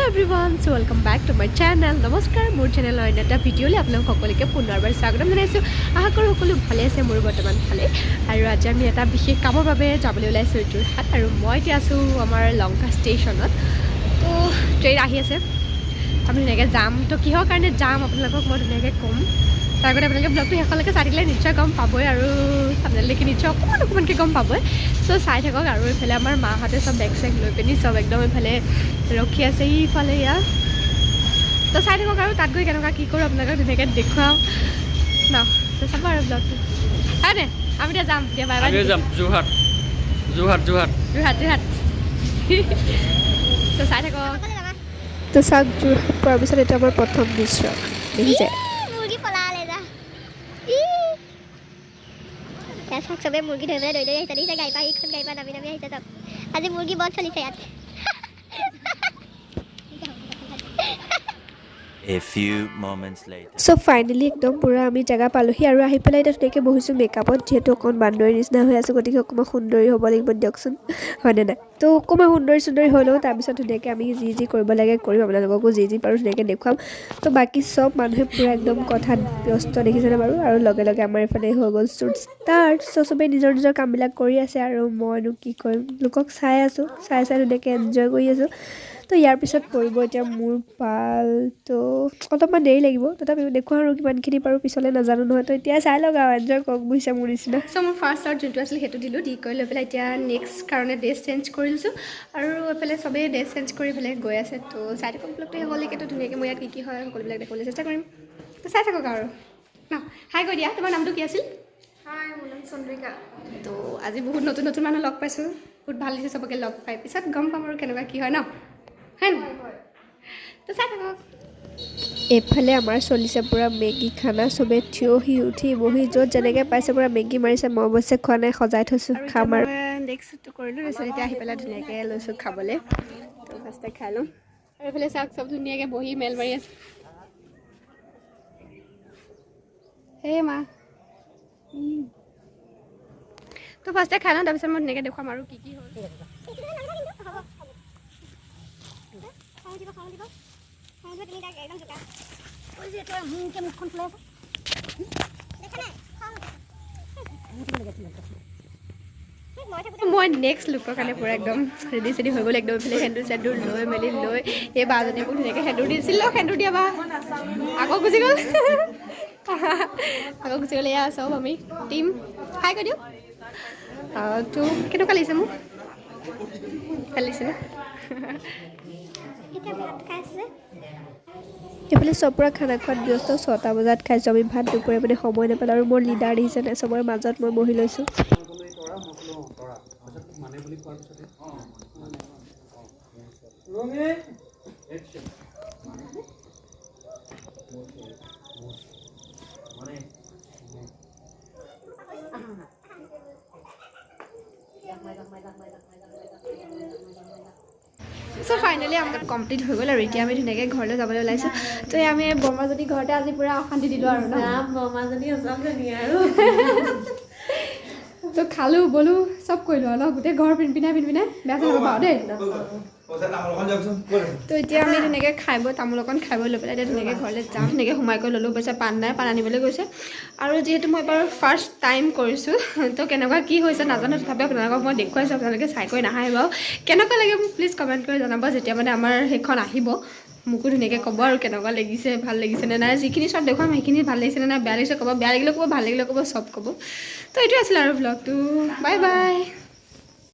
everyone, so welcome back to my channel. নমস্কাৰ মোৰ চেনেলৰ এটা ভিডিঅ'লৈ আপোনালোক সকলোকে পুনৰবাৰ স্বাগতম জনাইছোঁ। আশা কৰোঁ সকলো ভালে আছে, মোৰ বৰ্তমান ভালে। আৰু আজি আমি এটা বিশেষ কামৰ বাবে যাবলৈ ওলাইছোঁ যোৰহাট, আৰু মই এতিয়া আছোঁ আমাৰ লংকা ষ্টেচনত। তো ট্ৰেইন আহি আছে, আমি ধুনীয়াকৈ যাম। তো কিহৰ কাৰণে যাম আপোনালোকক মই ধুনীয়াকৈ ক'ম। তাৰ আগতে আপোনালোকে ব্লগটো শেষলৈকে চাই থাকিলে নিশ্চয় গম পাবই, আৰু থাম্বনেইল দেখি নিশ্চয় অকণমানকৈ গম পাবই। চ' চাই থাকক। আৰু এইফালে আমাৰ মাহঁতে চব বেগ চেগ লৈ পিনি চব একদম এইফালে ৰখি আছে ইফালে এয়া। তো চাই থাকক, আৰু তাত গৈ কেনেকুৱা কি কৰোঁ আপোনালোকক ধুনীয়াকৈ দেখুৱাম ন। তো চাব আৰু ব্লগটো। হয় নে আমি এতিয়া যাম, এতিয়া বাই বাই যাম যোৰহাট যোৰহাট যোৰহাট যোৰহাট যোৰহাট। তো চাই থাকক। তো চাওক, যোৰহাট পোৱাৰ পিছত এইটো আমাৰ প্ৰথম দৃশ্য দেখিছে। চবে মুৰ্গী ধৰি পেলাই দৈ আহিছে, দেখিছে গাড়ী পৰা এইখন গাড়ী পৰা নামি আহিছে চব। আজি মুৰ্গী বন্ধ চলিছে ইয়াত। A few moments later. So' finally একদম পূৰা আমি জেগা পালোহি, আৰু আহি পেলাই এতিয়া ধুনীয়াকৈ বহিছোঁ মেকআপত, যিহেতু অকণ বান্দৰীৰ নিচিনা হৈ আছোঁ, গতিকে অকণমান সুন্দৰী হ'ব লাগিব দিয়কচোন, হয়নে নাই। তো অকণমান সুন্দৰী হৈ লওঁ, তাৰপিছত ধুনীয়াকৈ আমি যি কৰিব লাগে কৰিম, আপোনালোককো যি পাৰোঁ ধুনীয়াকৈ দেখুৱাম। তো বাকী চব মানুহে পূৰা একদম কথাত ব্যস্ত দেখিছেনে বাৰু। আৰু লগে লগে আমাৰ এইফালে হৈ গ'ল শ্বুট ষ্টাৰ্ট। চ' চবেই নিজৰ নিজৰ কামবিলাক কৰি আছে, আৰু মইনো কি কৰিম, লোকক চাই আছোঁ, চাই ধুনীয়াকৈ এনজয় কৰি আছোঁ। তো ইয়াৰ পিছত পৰিব এতিয়া মোৰ পাল। তো অলপমান দেৰি লাগিব, তথাপিও দেখুৱাওঁ আৰু কিমানখিনি পাৰোঁ, পিছলৈ নাজানো নহয়। তো এতিয়া চাই লওক আৰু এনজয় কৰক, বুজিছে মোৰ নিচিনা। চ' মোৰ ফাৰ্ষ্ট আউট যোনটো আছিলে সেইটো দিলোঁ, দি কৰি লৈ পেলাই এতিয়া নেক্সট কাৰণে ড্ৰেছ চেঞ্জ কৰি লৈছোঁ, আৰু এইফালে চবেই ড্ৰেছ চেঞ্জ কৰি পেলাই গৈ আছে। তো চাই থাকক ব্লগটো শেষলৈকেতো ধুনীয়াকৈ মই ইয়াত কি হয় সকলোবিলাক দেখুৱাবলৈ চেষ্টা কৰিম। তো চাই থাকক আৰু ন। হাই কৈ দিয়া, তোমাৰ নামটো কি আছিল? হাই, মোৰ নাম চন্দ্ৰিকা। তো আজি বহুত নতুন নতুন মানুহ লগ পাইছোঁ, বহুত ভাল লাগিছে চবকে লগ পাই। পিছত গম পাম আৰু কেনেকুৱা কি হয় ন, হয় নহয়? তো চাই থাকক। এইফালে আমাৰ চলিছে পূৰা মেগী খানা, চবেই থিয়হি উঠি বহি য'ত যেনেকৈ পাইছে পূৰা মেগী মাৰিছে। মই অৱশ্যে খোৱা নাই, সজাই থৈছোঁ, খাম আৰু। নেক্সটটো কৰিলোঁ, তাৰপিছত এতিয়া আহি পেলাই ধুনীয়াকৈ লৈছোঁ খাবলৈ। তো ফাৰ্ষ্টে খাই লওঁ। আৰু এইফালে চাওক, চব ধুনীয়াকৈ বহি মেল মাৰি আছে। সেই মা তো ফাৰ্ষ্টে খাই লওঁ, তাৰপিছত মই ধুনীয়াকৈ দেখুৱাম আৰু কি কি হ'ল। মই নেক্সট লুকৰ কাৰণে পূৰা একদম ৰেডি চেডি হৈ গ'ল, একদম এইফালে সেন্দুৰ চেন্দুৰ লৈ মেলি লৈ এই বাজনী মোক ধুনীয়াকৈ সেন্দুৰ দিছিল। সেন্দুৰ দিয়া বা আকৌ গুচি গ'ল, আকৌ গুচি গ'ল। এয়া চব আমি টিম খাই কৈ দিওঁ। তো কেনেকুৱা লাগিছে মোক? ভাল লাগিছে ন? এইফালে চব পূৰা খানা খোৱাত ব্যস্ত। 6টা বজাত খাইছোঁ আমি ভাত, দুপৰীয়া মানে সময় নাপালোঁ। আৰু মোৰ লিডাৰ দেখিছে নাই, চবৰে মাজত মই বহি লৈছোঁ। চ' ফাইনেলি আমাৰ কমপ্লিট হৈ গ'ল, আৰু এতিয়া আমি ধুনীয়াকৈ ঘৰলৈ যাবলৈ ওলাইছোঁ। তো আমি বৰমাজনী ঘৰতে আজি পূৰা অশান্তি দিলোঁ আৰু ন। বৰমাজনী অচলজনী আৰু তো খালোঁ বলোঁ চব কৰিলোঁ আৰু ন, গোটেই ঘৰ পিনপিনাই বেয়া চাব পাওঁ দেই। তো এতিয়া আমি ধুনীয়াকৈ খাই বৈ তামোল অকণ খাই বৈ লৈ পেলাই এতিয়া ধুনীয়াকৈ ঘৰলৈ যাম। ধুনীয়াকৈ সোমাই কৰি ল'লোঁ, পইচা পাণ নাই, পাণ আনিবলৈ গৈছে। আৰু যিহেতু মই এবাৰ ফাৰ্ষ্ট টাইম কৰিছোঁ, তো কেনেকুৱা কি হৈছে নাজানো, তথাপিও আপোনালোকক মই দেখুৱাইছোঁ, আপোনালোকে চাই কৰি নাহাই বাৰু। কেনেকুৱা লাগে মোক প্লিজ কমেণ্ট কৰি জনাব, যেতিয়া মানে আমাৰ সেইখন আহিব। মোকো ধুনীয়াকৈ ক'ব আৰু কেনেকুৱা লাগিছে, ভাল লাগিছে নে নাই। যিখিনি চব দেখুৱাম সেইখিনি ভাল লাগিছে নে নাই, বেয়া লাগিছে ক'ব, বেয়া লাগিলে ক'ব, ভাল লাগিলে ক'ব, চব ক'ব। তো এইটোৱে আছিলে আৰু ব্লগটো। Bye bye.